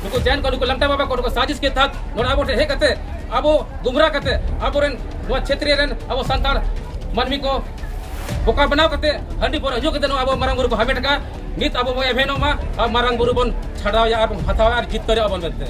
नुकु जैन को नुकु लंगटा बाबा को नुकु साजिश के तहत नोड़ा अब हे कते अब गुमराह कते अब क्षेत्रीय अब सानतार मानवी को बोका बनाव कते हंडी पर हजू कते अब मारांग बुरु को हमेट का नित अब एभेनो मा अब मारांग बुरु बन छाड़ाव या हथाव और जीत करे अब बनते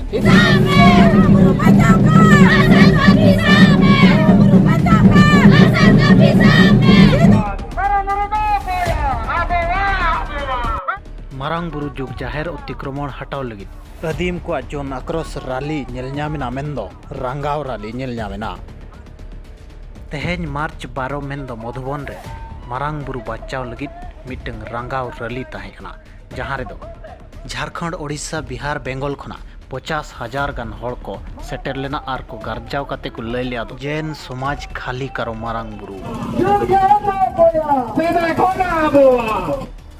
मारांग बुरु जुग जाहेर अतिक्रमण हटाव लगी अदीम को जोन आक्रोश रैली नेलनामिना मेंदो रंगाव रैली नेलनामिना तेहेन मार्च 12 मेंदो मधुबन रे मारांग बुरु बचाव लगी मिटंग रंगाव रैली तहेकना जहां रे दो झारखंड ओडिशा बिहार बेंगल खना 50,000 गान हड़ को सेटर लेना आर को गार्जाव काते को लय लिया दो जैन समाज खाली करो मारांग बुरु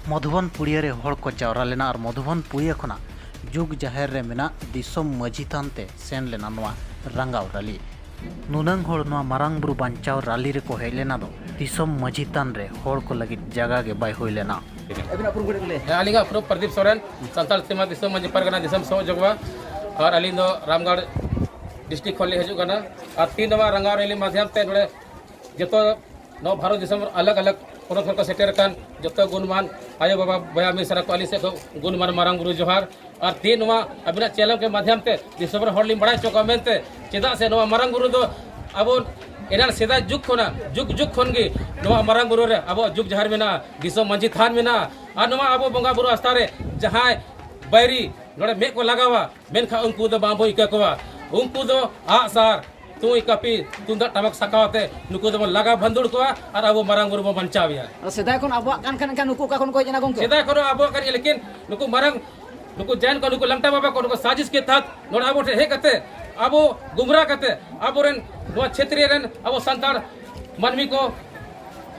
मधुबन पुड़िया रे हड़ को जावरा लेना और मधुबन पुड़िया खना जुग जाहेर रे मेना दिसोम मजी तानते सेन लेना नवा रंगाव रैली नुनंग हड़ नवा मारांग बुरु बांचाव रैली रे को हेज लेना दो दिसोम मजी तान रे हड़ को लगी जगह के बाय होय लेना अलिंगा प्रो प्रदीप सोरेन संताल सीमा दिसोम मजी परगना दिसोम सो जगवा और अलिंग दो रामगढ़ डिस्ट्रिक्ट खोली हजू गना और 3 नवा रंगाव रैली माध्यम ते नोडे जतो नव भारत दिसोम अलग अलग कोनो को सेटर कान जतो गुणमान आयो बाबा बया मिसरा को अली से गुणमान मारांग बुरु जोहार और 3 नवा अबिना चैनल के माध्यम ते दिसोम हड़ली बड़ा चोका मेनते चेदा से नवा मारांग बुरु दो अब एनार सेदा जुग खोना जुग जुग खोन गी नवा मारांग बुरु रे अब जुग जहार मेना दिसोम मंजी थान मेना और नवा अब बंगा बुरु आस्था रे जहां बैरी नोडे मे को लगावा मेनखा उनको दो बांबो इका कोवा उनको दो आसार तू कपी तुंदा टमक सकावते नुको दो लगा बंदुड़ कोवा और अब मारांग बुरु बो बंचाविया सेदा कोन अब कान नुको का कोन को जना गोंके सेदा करो अब कर लेकिन नुको मारांग नुको जैन को नुको लंगटा बाबा को नुको साजिश के तहत नोडा अब हे कते अब गुमराह कते अब क्षेत्रीय अब सानतार मानवी को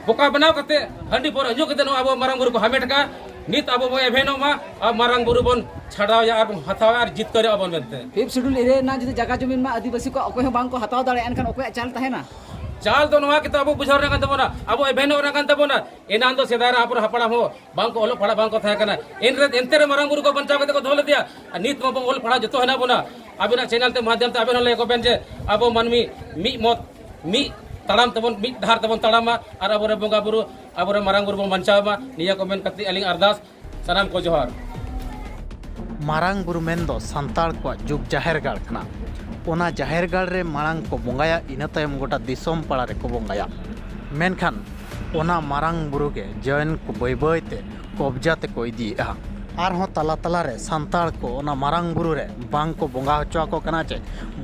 बोका बनाव कते हंडी पर हजू कते अब मारांग बुरु को हमेट का नित अब एभेनो मा अब मारांग बुरु बन छाड़ाव या हथाव और जीत करे अब बनते 5 शेड्यूल एरिया ना जदि जगह जमीन मा आदिवासी को अकोय बांग को हताव दाड़े एनखान अकोय चाल तहेना चाल तो नवा किता अब बुझाव रे कान तबोना अब एभेनो रे कान तबोना एनान दो सेदार आप हपड़ा हो बांग को ओलो फड़ा बांग को थाय कना एनते रे मारांग बुरु को बंचाव कते को धोल दिया नित मा ओल फड़ा जतो हेना बोना अबिना चैनल ते माध्यम ते अबिन ले को बेन जे अब मानवी मी मत मी तड़ाम तबन मी धार तबन तड़ामा और अब रे बंगा बुरु अब रे मारांग बुरु बंचावा निया को बेन कति अलिंग अरदास सलाम को जोहार मारांग बुरु मेंदो संताल को जुग जाहेर गाड़ खना ओना जाहेर गाड़ रे मारांग को बोंगाया इना तायम गोटा दिसोम पाड़ा रे को बोंगाया मेनखान ओना मारांग बुरु के जैन को बय बयते कब्जा ते को इदीआ आरहों तला तला रे संताल को ओना मारांग बुरु रे बांग को बोंगा हचो को कना चे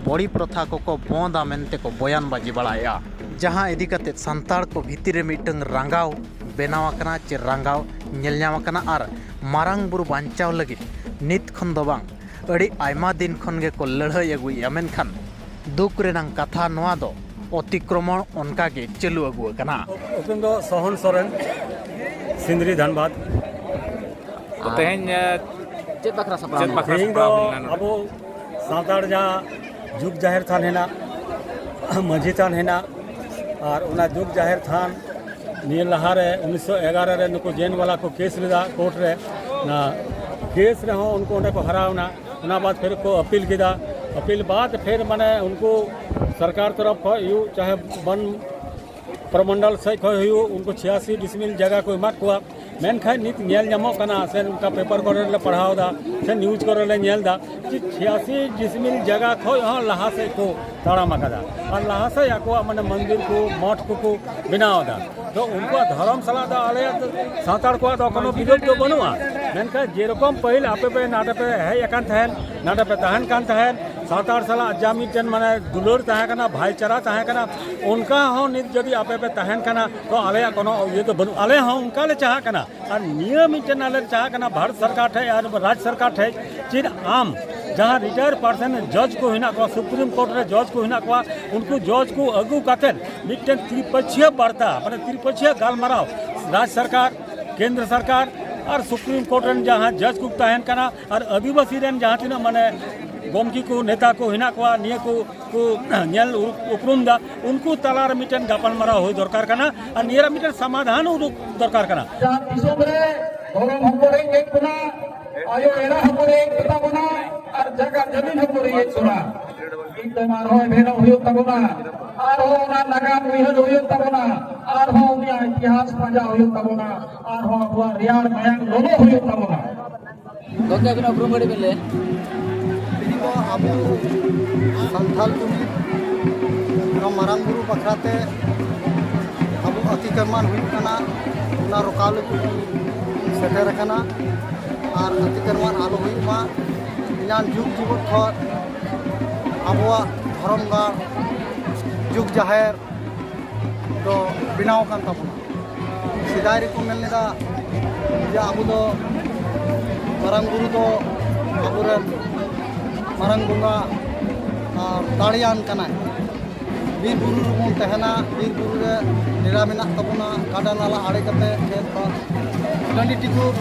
बड़ी प्रथा को बोंदा मेनते को बयान बाजी बड़ाया जहां इदी कते संताल को भीतर रे मिटंग रंगाव बेनाव कना चे रंगाव नेलनाम कना आर मारांग बुरु बांचाव लगी नित खन दो बांग अड़ी आयमा दिन खन गे को लड़ाई अगुया मेनखान दुख रेनांग कथा नवा दो अतिक्रमण उनका के चलू अगु कना उकुम दो सोहन सोरेन सिंदरी धनबाद तेहेन चेत बकरा सपरा तेहेन दो अब सातार जा जुग जाहिर थान हेना मझी थान हेना और उना जुग जाहिर थान निये लहा रे 1911 रे नुको जैन वाला को केस लेदा कोर्ट रे ना केस रे हो उनको उन्हें को हरावना उना बाद फिर को अपील किया अपील बाद फिर माने उनको सरकार तरफ यू चाहे वन प्रमंडल से खो उनको 86 डिसमिल जगह को इमात हुआ मेनखान नित नेल नामो कना से उनका पेपर करे ले पढ़ाओ दा से न्यूज करे ले नेल दा कि 86 डिसमिल जगह खो यहाँ लहा से को ताड़ाम कदा और लहा से याको माने मंदिर को मठ को बनाओ दा तो उनको धर्मशाला दा आले सातार को तो कोनो विरोध तो बनुआ मेनखान जे रकम पहिल आपे पे नाटे पे है एकान थहन नाटे पे तहन कान थहन सातार साला अजामी जन माने दुलोर तहे कना भाईचारा तहे कना उनका हो नित जदि आपे पे तहन कना तो आले कोनो ये तो बनु आले हो उनका ले चाह कना और नियमित आले चाह कना भारत सरकार थे और राज्य सरकार थे चिर आम जहाँ रिटायर पर्सन जज को हिना को सुप्रीम कोर्ट रे जज को हिना को उनको जज को अगु काते मिटन त्रिपक्षीय वार्ता माने त्रिपक्षीय गालमाराव राज्य सरकार केंद्र सरकार और सुप्रीम कोर्ट रे जहाँ जज को तहन कना और आदिवासी रे जहाँ तीन माने गोमकी को नेता को हिना को निये को नेल उपरुम दा उनको तलार मिटन गापलमारा हो दरकार कना और नियरा मिटन समाधान दरकार कना दिसोम रे गरम हमरे एक बना आयो एरा हमरे एक बना और ᱞᱮᱠᱟᱱ ᱡᱚᱢᱤᱱ ᱦᱚᱸᱠᱚ ᱨᱮᱸᱜᱮᱡ ᱥᱚᱲᱟ ᱠᱤᱱᱛᱩ ᱟᱨᱦᱚᱸ ᱵᱷᱮᱱᱚᱜ ᱦᱩᱭᱩᱜ ᱛᱟᱵᱚᱱᱟ ᱟᱨᱦᱚᱸ ᱚᱱᱟ ᱱᱟᱜᱟᱢ ᱩᱭᱦᱟᱹᱨ ᱦᱩᱭᱩᱜ ᱛᱟᱵᱚᱱᱟ ᱟᱨᱦᱚᱸ ᱩᱱᱤᱭᱟᱜ ᱤᱛᱤᱦᱟᱥ ᱯᱟᱸᱡᱟ ᱦᱩᱭᱩᱜ ᱛᱟᱵᱚᱱᱟ ᱟᱨᱦᱚᱸ ᱟᱵᱚᱣᱟᱜ ᱨᱮᱭᱟᱲ ᱢᱟᱭᱟᱝ ᱞᱚᱞᱚ ᱦᱩᱭᱩᱜ ᱛᱟᱵᱚᱱᱟ ᱜᱚᱝᱠᱮ ᱟᱹᱵᱤᱱᱟᱜ ᱩᱯᱨᱩᱢ ᱠᱟᱹᱴᱤᱡ ᱵᱤᱱ ᱞᱟᱹᱭᱟ ᱫᱚ ᱟᱵᱚ ᱥᱟᱱᱛᱟᱲ ᱡᱩᱢᱤᱫ ᱱᱚᱣᱟ ᱢᱟᱨᱟᱝ ᱵᱩᱨᱩ ᱵᱟᱠᱷᱨᱟᱛᱮ ᱟᱵᱚ ᱚᱛᱤᱠᱨᱢᱟᱱ ᱦᱩᱭᱩᱜ ᱠᱟᱱᱟ ᱚᱱᱟ ᱨᱚᱠᱟᱣ ᱞᱟᱹᱜᱤᱫ ᱥᱮᱴᱮᱨ ᱟᱠᱟᱱᱟ ᱟᱨ ᱚᱛᱤᱠᱨᱢᱟᱱ ᱟᱞᱚ ᱦᱩᱭᱩᱜ ᱢᱟ ᱤᱧᱟᱹᱜ ᱡᱩᱜᱽ ᱡᱤᱵᱚᱱ ᱠᱷᱚᱱ ᱟᱵᱚᱣᱟᱜ ᱫᱷᱚᱨᱚᱢ ᱜᱟᱲ ᱡᱩᱜᱽ ᱡᱟᱦᱮᱨ ᱫᱚ ᱵᱮᱱᱟᱣ ᱟᱠᱟᱱ ᱛᱟᱵᱚᱱᱟ ᱥᱮᱫᱟᱭ ᱨᱮᱠᱚ ᱢᱮᱱ ᱞᱮᱫᱟ ᱡᱮ ᱟᱵᱚ ᱫᱚ ᱢᱟᱨᱟᱝ ᱵᱩᱨᱩ ᱫᱚ ᱟᱵᱚᱨᱮᱱ ᱢᱟᱨᱟᱝ ᱵᱚᱸᱜᱟ ᱟᱨ ᱫᱟᱲᱮᱭᱟᱱ ᱠᱟᱱᱟᱭ ᱵᱤᱨ ᱵᱩᱨᱩ ᱨᱮᱵᱚᱱ ᱛᱟᱦᱮᱱᱟ ᱵᱤᱨ ᱵᱩᱨᱩ ᱨᱮ ᱰᱮᱨᱟ ᱢᱮᱱᱟᱜ ᱛᱟᱵᱚᱱᱟ ᱜᱟᱰᱟ ᱱᱟᱞᱟ ᱟᱲᱮ ᱠᱟᱛᱮ ᱠᱷᱮᱛ ᱵᱟᱫ ᱴᱟᱺᱰᱤ ᱴᱤᱠᱩᱨ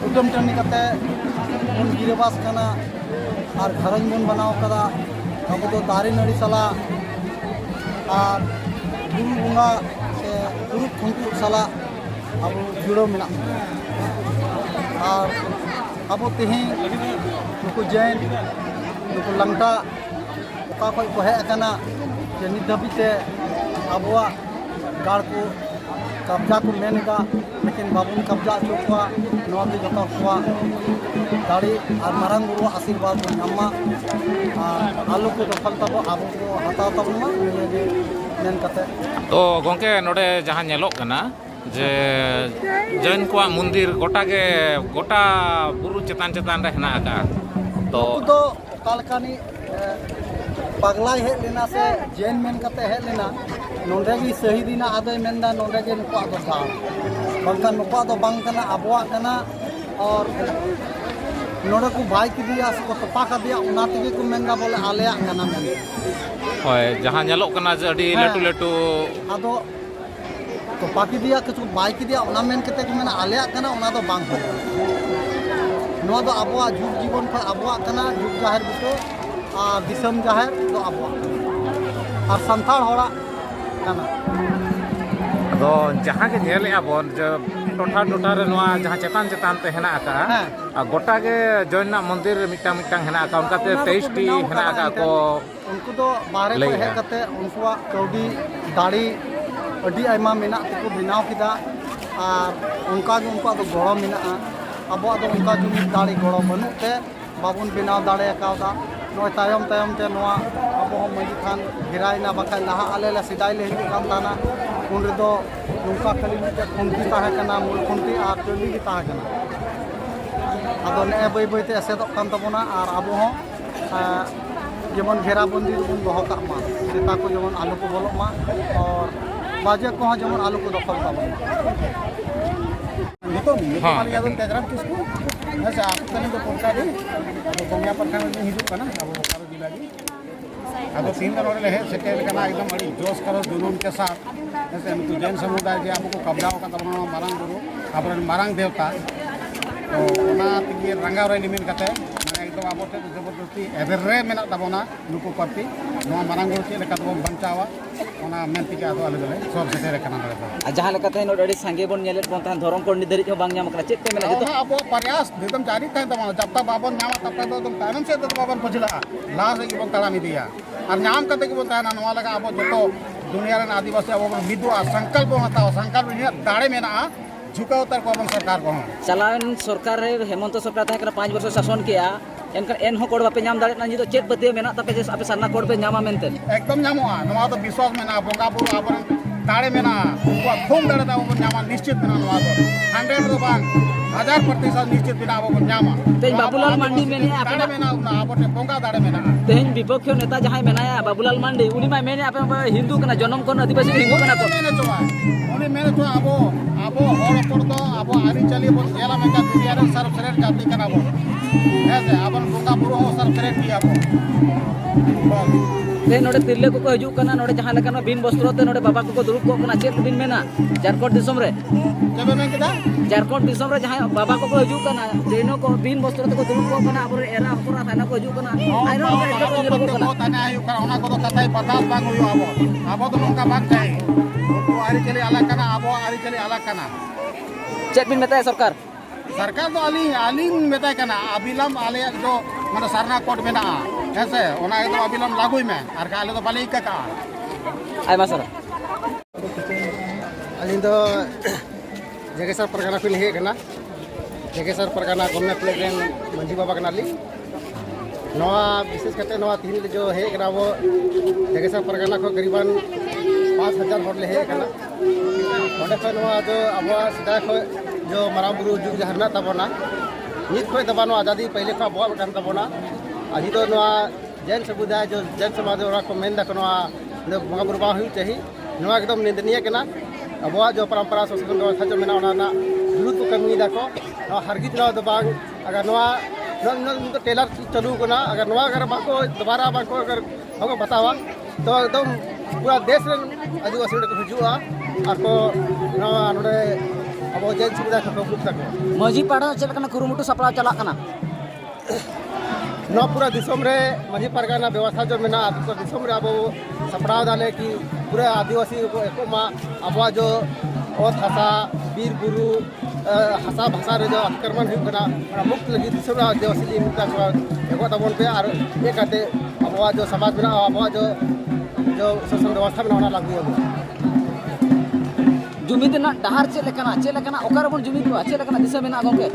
ᱠᱩᱴᱟᱹᱢ ᱴᱟᱺᱰᱤ ᱠᱟᱛᱮ ᱵᱚᱱ ᱜᱤᱨᱟᱹᱵᱟᱥ ᱠᱟᱱᱟ ᱟᱨ ᱜᱷᱟᱨᱚᱸᱡᱽ ᱵᱚᱱ ᱵᱮᱱᱟᱣ ᱠᱟᱫᱟ ᱟᱵᱚ ᱫᱚ ᱫᱟᱨᱮ ᱱᱟᱹᱲᱤ ᱥᱟᱞᱟᱜ ᱟᱨ ᱵᱩᱨᱩ ᱵᱚᱸᱜᱟ ᱥᱮ ᱯᱩᱨᱩᱵ ᱠᱷᱩᱱᱴᱩᱜ ᱥᱟᱞᱟᱜ ᱟᱵᱚ ᱡᱩᱲᱟᱹᱣ ᱢᱮᱱᱟᱜ ᱵᱚᱱᱟ ᱟᱨ ᱟᱵᱚ ᱛᱮᱦᱮᱧ ᱱᱩᱠᱩ ᱡैन ᱱᱩᱠᱩ ᱞᱟᱝᱴᱟ ᱚᱠᱟ ᱠᱷᱚᱡ ᱠᱚ ᱦᱮᱡ ᱟᱠᱟᱱᱟ ᱡᱮ ᱱᱤᱛ ᱫᱷᱟᱹᱵᱤᱡ ᱛᱮ ᱟᱵᱚᱣᱟᱜ ᱜᱟᱲ ᱠᱚ ᱠᱟᱵᱡᱟ ᱠᱚ ᱢᱮᱱ ᱮᱫᱟ ᱞᱮᱠᱤᱱ ᱵᱟᱵᱚᱱ ᱠᱟᱵᱡᱟ ᱦᱚᱪᱚ ᱠᱚᱣᱟ ᱱᱚᱣᱟ ᱜᱮ ᱡᱚᱛᱚ ᱠᱚᱣᱟᱜ ᱫᱟᱲᱮ ᱟᱨ ᱢᱟᱨᱟᱝ ᱵᱩᱨᱩᱣᱟᱜ ᱟᱥᱤᱨᱵᱟᱫᱽ ᱵᱚᱱ ᱧᱟᱢ ᱢᱟ ᱟᱨ ᱟᱞᱚ ᱠᱚ ᱫᱚᱠᱷᱚᱞ ᱛᱟᱵᱚ ᱟᱵᱚ ᱠᱚ ᱦᱟᱛᱟᱣ ᱛᱟᱵᱚᱱ ᱢᱟ ᱱᱤᱭᱟᱹᱜᱮ ᱢᱮᱱ ᱠᱟᱛᱮ तो गोंके नोडे जहाँ ñᱮᱞᱚᱜ कना जे जैन को मंदिर गोटा के गोटा बुरु चेतान चेतान रे हेना आका तो ᱩᱱᱠᱩ ᱫᱚ ᱚᱠᱟ ᱞᱮᱠᱟᱱᱤ ᱯᱟᱜᱞᱟᱭ ᱦᱮᱡ ᱞᱮᱱᱟ ᱥᱮ ᱡᱮᱱ ᱢᱮᱱ ᱠᱟᱛᱮ ᱦᱮᱡ ᱞᱮᱱᱟ ᱱᱚᱰᱮ ᱜᱮ ᱥᱟᱹᱦᱤᱫᱤᱱᱟ ᱟᱫᱚᱭ ᱢᱮᱱᱫᱟ ᱱᱚᱰᱮ ᱜᱮ ᱱᱩᱠᱩᱣᱟᱜ ᱫᱚ ᱫᱟᱲ ᱵᱟᱝᱠᱷᱟᱱ ᱱᱩᱠᱩᱣᱟᱜ ᱫᱚ ᱵᱟᱝ ᱠᱟᱱᱟ ᱟᱵᱚᱣᱟᱜ ᱠᱟᱱᱟ और नोड़े को बाई किदिया से को तपा कदिया उना तेगे को मेंदा बोले आलेया कना मेन होय जहाँ ñẹᱞᱚᱜ कना जे अडी लटू लटू आदो तपा किदिया किछु बाई किदिया उना मेन कते को मेना आलेया कना उना दो बांग हो नोआ दो अबवा जुग जीवन ख अबवा कना जुग जाहिर बुतो आ दिसम जाहिर दो अबवा और संथाल होड़ा कना तो जहाँ के ñẹᱞᱮ आबोन जे टोठा टोठा रे नोआ जहाँ चेतान चेतान ते हेना आका आ गोटा के जैन मंदिर मिटांग मिटांग हेना आका उनकाते 23 टी हेना आका को उनको दो बाहर को हेज कते उनकुआ कौडी दाड़ी अडी आयमा मेना को बनाव किदा और उनका जो उनका दो गड़ो मेना अबवा दो उनका जो दाड़ी गड़ो बनुते बाबुन बनाव दाड़े कावदा नोय तायम तायम ते नोआ अबो हम मजी खान गिरायना बखा लहा आले ला सिदाई ले हिजु काम ताना उन रे दो उनका खाली मिटे खुंटी ताहे कना मूल खुंटी आ टंडी की ताहे कना आदो ने बई बई ते एसेदो कान तबोना और अबो हो जेमन घेराबंदी बन दोहो का मा सेता को जेमन आलू को बोलो मा और बाजे को जेमन आलू को दखल तबोना नितो हां यादन तेजराम किसको ऐसे आप तने को पोका दे अब गंगा प्रखंड में हिजु कना अब बोकारो जिला की अब तीन दिन और है सेटे कना एकदम बड़ी जोश करो जुनून के साथ ऐसे तो जैन समुदाय के आपको कब्जा का तबना मारंग गुरु अपन मारंग देवता तो ना तिगे रंगा रे लिमिन कते माने एकदम आबोते जबरदस्ती एदरे मेना तबना नुको प्रति नो मारंग गुरु के लेका तो बंचावा ओना मेंति के आदो अलग अलग सब सेटे कना दरे जहां लेका तहे नोड अडी संगे बोन ñelet बोन तहन धरम कोड निधरि हो बांग ñam करा चेत पे मेना जतो अब प्रयास एकदम जारी तय तमा जब तक बाबन नामा तब तक एकदम तानम से तो बाबन पछला लास्ट की बोन तड़ा मिदिया और नाम कते की बोन ताना नवा लगा अब जतो दुनिया रे आदिवासी अब मिदुआ संकल्प हताओ संकल्प दाड़े मेना झुकाव तर को सरकार को चलान सरकार रे हेमंत सरकार तहे करा 5 वर्ष शासन किया एनकन एन हो कोड बापे ñam दाड़े ना जी तो चेत बते मेना तपे जे आपे सरना कोड पे ñामा मेनते एकदम ñamoa नवा तो विश्वास मेना बोंगा बुरु अपन दाड़े मेना उनको खून दाड़े दा अपन ñaमा निश्चित मेना नवा तो 100 तो बान 1000% निश्चित बिना अब ñaमा तेज बाबूलाल मांडी मेने दाड़े मेना अपन बोंगा दाड़े मेना तेज विपक्ष नेता जहां मेनाया बाबूलाल मांडी उनी मा मेने आपे हिंदू कना जन्म कोन आदिवासी हिंदू कना को मेने तो उनी मेने तो अब हर पर तो अब आरी चली बोल जेला में का दुनिया रे सर्वश्रेष्ठ जाति कना बो ऐसे अपन बोंगा बुरु हो सर्वश्रेष्ठ दिया बो ते नोडे तिरले को हजू कना नोडे जहां लेका बिन वस्त्र ते नोडे बाबा को दुरुप को कना चेत बिन मेना झारखंड दिसम रे केबे में किदा झारखंड दिसम रे जहां बाबा को हजू कना जेनो को बिन वस्त्र ते को दुरुप को कना अब एरा अपरा थाना को हजू कना आइरो को थाना आयु करा ओना को तो कतई बर्दाश्त बांग हुयो अब तो नोका बांग चाहे तो आरी चली अलग कना अब आरी चली अलग कना चेत बिन मेता सरकार सरकार तो आलिंग मेताय कना अबिलम आले जो माने सरना कोड मेना हेसे ओना एकदम अबिलम लागुई में आर का आले तो बाले इका का आयमा सर अलिंग दो जगेसर परगना को हे कना जगेसर परगना गवर्नमेंट प्लेग्रेन मंजी बाबा कना ली नवा विशेष करते नवा तीन जो है कना वो जगेसर परगना को करीबन 5000 होटल है कना ओंडे खन नवा जो अब सदा को जो माराम बुरु जुग जहरना तबना नित खो तबानो आजादी पहले का बहुत बटन तबना अभी तो नवा जैन समुदाय जो जैन समाज वाला को मेन दक नवा बंगा बुरु बा हुई चाहिए नवा एकदम निंदनीय कना अब जो परंपरा संस्कृति व्यवस्था जो मेना ओना जुलूत को कमी दाको हरगित नवा दो बांग अगर नवा तो टेलर चालू करना अगर नवा अगर बाको दोबारा बाको अगर हमको बतावा तो एकदम पूरा देश रे आदिवासी को हिजुआ और को नवा नोडे अब जैन समुदाय को ग्रुप तक मजी पाड़ा चल कना कुरुमुटु सपड़ा चला कना नवा पूरा दिसम रे मजी परगना व्यवस्था जो मेना तो दिसम रे अब सपड़ा दाले कि पूरा आदिवासी को एको मा अब जो ओत भाषा वीर गुरु हसा भाषा रे जो आक्रमण हुई कना मुक्त लगी दिसम रे आदिवासी ली मुक्त को एको तबन पे और ये कहते अब जो समाज में अब जो शासन व्यवस्था में होना लागू है जुमिद ना डहार चेक लेकना ओकर बन जुमिद बा चेक लेकना दिशा में ना गोके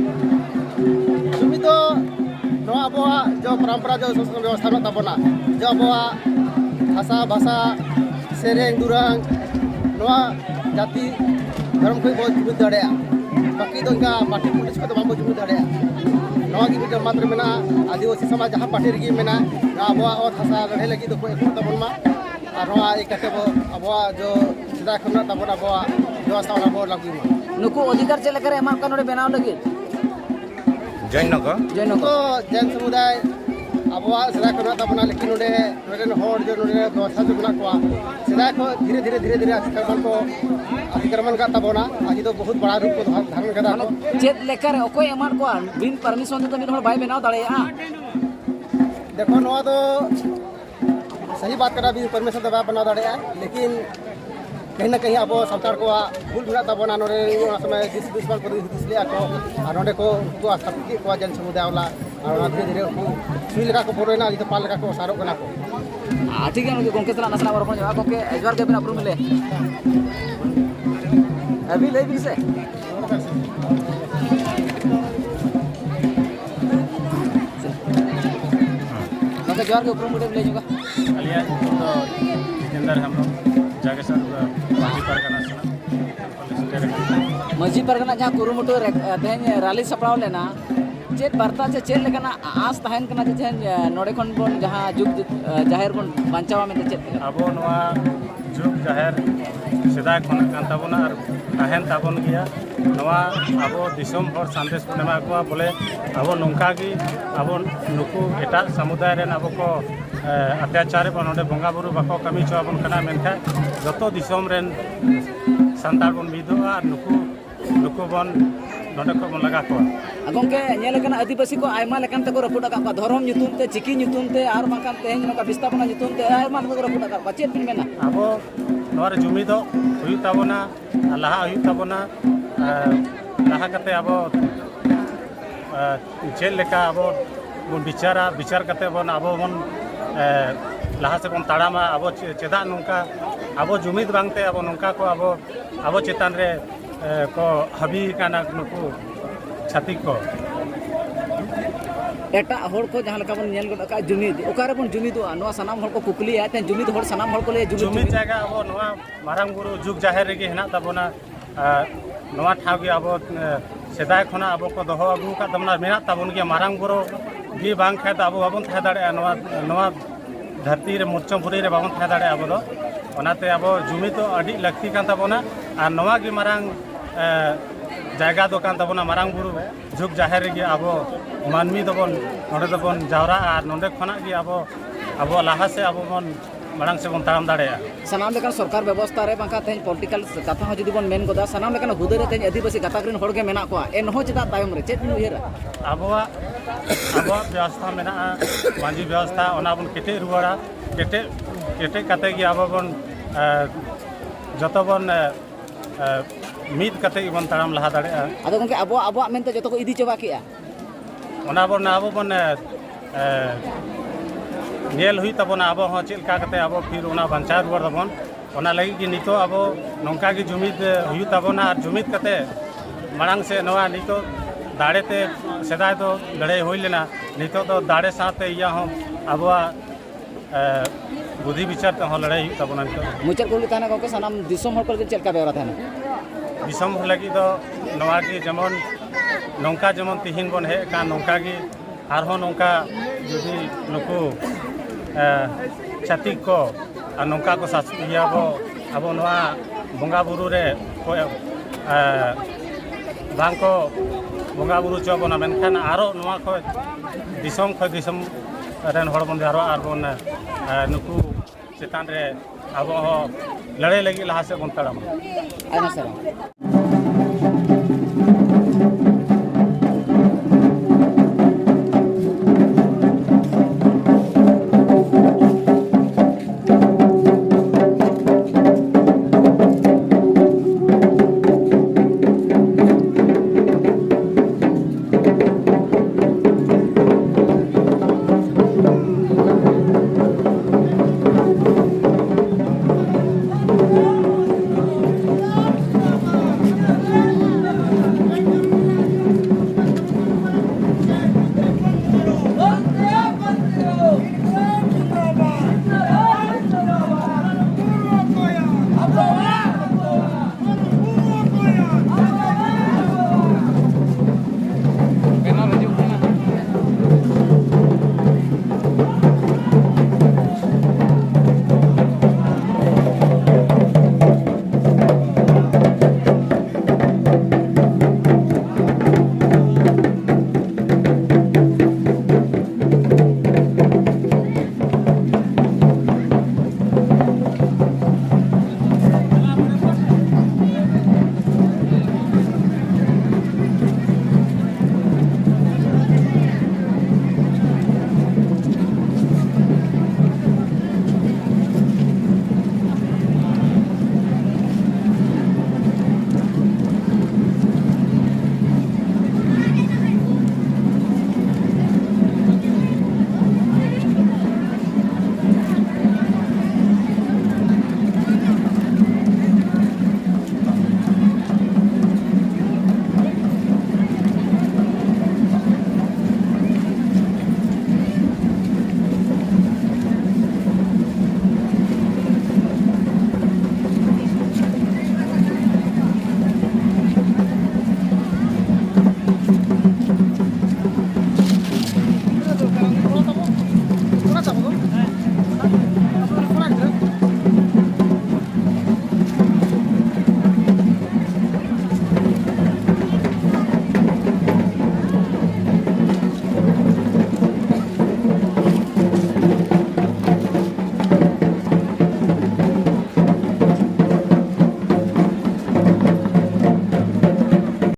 जुमिद तो नवा अब जो परंपरा जो शासन व्यवस्था में तबना जो अब भाषा भाषा सेरेंग दुरंग नवा जाति धर्म को बहुत जुमिद दड़े बाकी तो इनका पार्टी पुलिस को तो बाबू जुमिद दड़े नवा की जो मात्र में आदिवासी समाज जहाँ पार्टी रही में अब और भाषा लड़े लगी तो कोई तबन मा और नवा एक अब जो सीधा खमना तबन अब व्यवस्था वाला बहुत लगी नुकु अधिकार चेक लेकर एमा का नोडे बनाव लगी जैन को तो जैन समुदाय अब सीधा खमना तबना लेकिन नोडे होड़ जो नोडे व्यवस्था जो बना को सीधा को धीरे धीरे अतिक्रमण का तबना आज तो बहुत बड़ा रूप को धारण करा चेक लेकर ओकोय एमा को बिन परमिशन तो मिन होड़ बाय बनाव दड़ेया देखो नवा तो सही बात करा भी परमिशन दबा बना दड़े लेकिन कहीं ना कहीं अब सरकार को भूल भुला तबना नोडे समय दुश्मन को दिसलिया को और नोडे को उनको स्थापित को जन समुदाय वाला और धीरे धीरे को सुई लगा को बोरेना तो पाल लगा को सारो कना को ठीक है गोंके तला नसना वर अपन गोंके एजवार के बिना अप्रूव मिले अभी ले भी से गोंके एजवार के अप्रूव मिले ले जूगा अलिया तो जितेंद्र हम लोग जाके सर मजी परगना जहाँ कुरुमुटु तेहन रैली सपड़ाव लेना चेक बार्ता से चेक लेकना आस तहन कना जे नोडे खन बन जहाँ जुग जाहिर बन बांचावा में चेक अब नवा जुग जाहिर सीधा खन कान ताबोना और तहन ताबोन गया नवा अब दिसम हर संदेश बनेमा को बोले अब नोंका की अब नुकु एटा समुदाय रेन अब को अत्याचार बन नोडे बंगा बुरु बाको कमी चोबन कना मेनखा जतो दिसम रेन संताल बन मिदोआ नुकु बन नोडे को बन लगा को गोंके नेल कना आदिवासी को आयमा लेकन तको रपुटा का धर्म nyutum ते चिकी nyutum ते आर बाकान तेहन नका विस्थापना nyutum ते आयमा तको रपुटा का चेक बिन मेना अब नोर जुमी दो हुई ताबोना लाहा हुई ताबोना लाहा कते अब चेल लेका अब बन विचार कते बन अब बन लाहा से बन ताड़ामा अब चेदा नोंका अब जुमिद बांगते अब नोंका को अब चेतान रे को हबी काना नुकु छातिक को एटा होड़ को जहां लका बन नेल गड का जुमिद ओकारे बन जुमिदवा नवा सनाम होड़ को कुकली आते जुमिद होड़ सनाम होड़ को ले जुमिद जगह अब नवा मारांग गुरु जुग जाहिर रे हेना तबना नवा ठाव के अब सेदाय खना अब को दोहो अगु का तमना मेना तबन के मारांग गुरु गी बांग खाय अब बाबन थाय दाड़े नवा धरती रे मुर्चमपुरी रे बाबन थाय दाड़े अब दो ओनाते अब जुमिद तो अडी लगती कान तबना और नवा गी मारांग जायगा दो कान तबना मारांग गुरु जुग जाहिर रे अब मानमी दबन नोडे दबन जावरा और नोडे खना गी अब लाहा से अब बन मारांग से बन ताम दाड़े सनाम लेकन सरकार व्यवस्था रे बांका तेज पॉलिटिकल कथा हो जदी बन मेन गोदा सनाम लेकन हुदे रे तेज आदिवासी गाताक रेन होड़ के मेना को एन हो चदा तायम रे चेत उयरा अबवा व्यवस्था मेना मांझी व्यवस्था ओना बन केटे रुवाड़ा केटे कते गी अब बन जतो बन मीद कते बन ताड़ाम लहा दाड़ेगा आदो गंके अब मेनते जतो को इदी चबा किया ओना बन आबो बन नेल हुई तबना आबो हो चेल का कते आबो फिर ओना बंचार रुआर दबन ओना लगी कि नितो आबो नोंका की जुमिद हुई तबना और जुमिद कते मांग से नवा नितो दाड़े ते सेदाय तो लड़ाई हुई लेना नितो तो दाड़े साथे या हो आबो बुद्धि विचार ते हो लड़ाई हुई तबना मुचर कोली ताना गंके सनाम दिसोम हर को चेल का बेवरा थाना दिसम लगी तो नवा की जमन नौका जमन तिहिन बन हे का नौका की आरहो नौका जुदी नुकु छातिक को और नौका को शास्त्रीय अब नवा बंगा बुरु रे बांग को बंगा बुरु चोबना मेनखान आरो नवा को दिसम रेन हड़ बन आरो आर बन नुकु चेतान रे अब लड़ाई लगी लहा से बन ताड़ाम आयना सर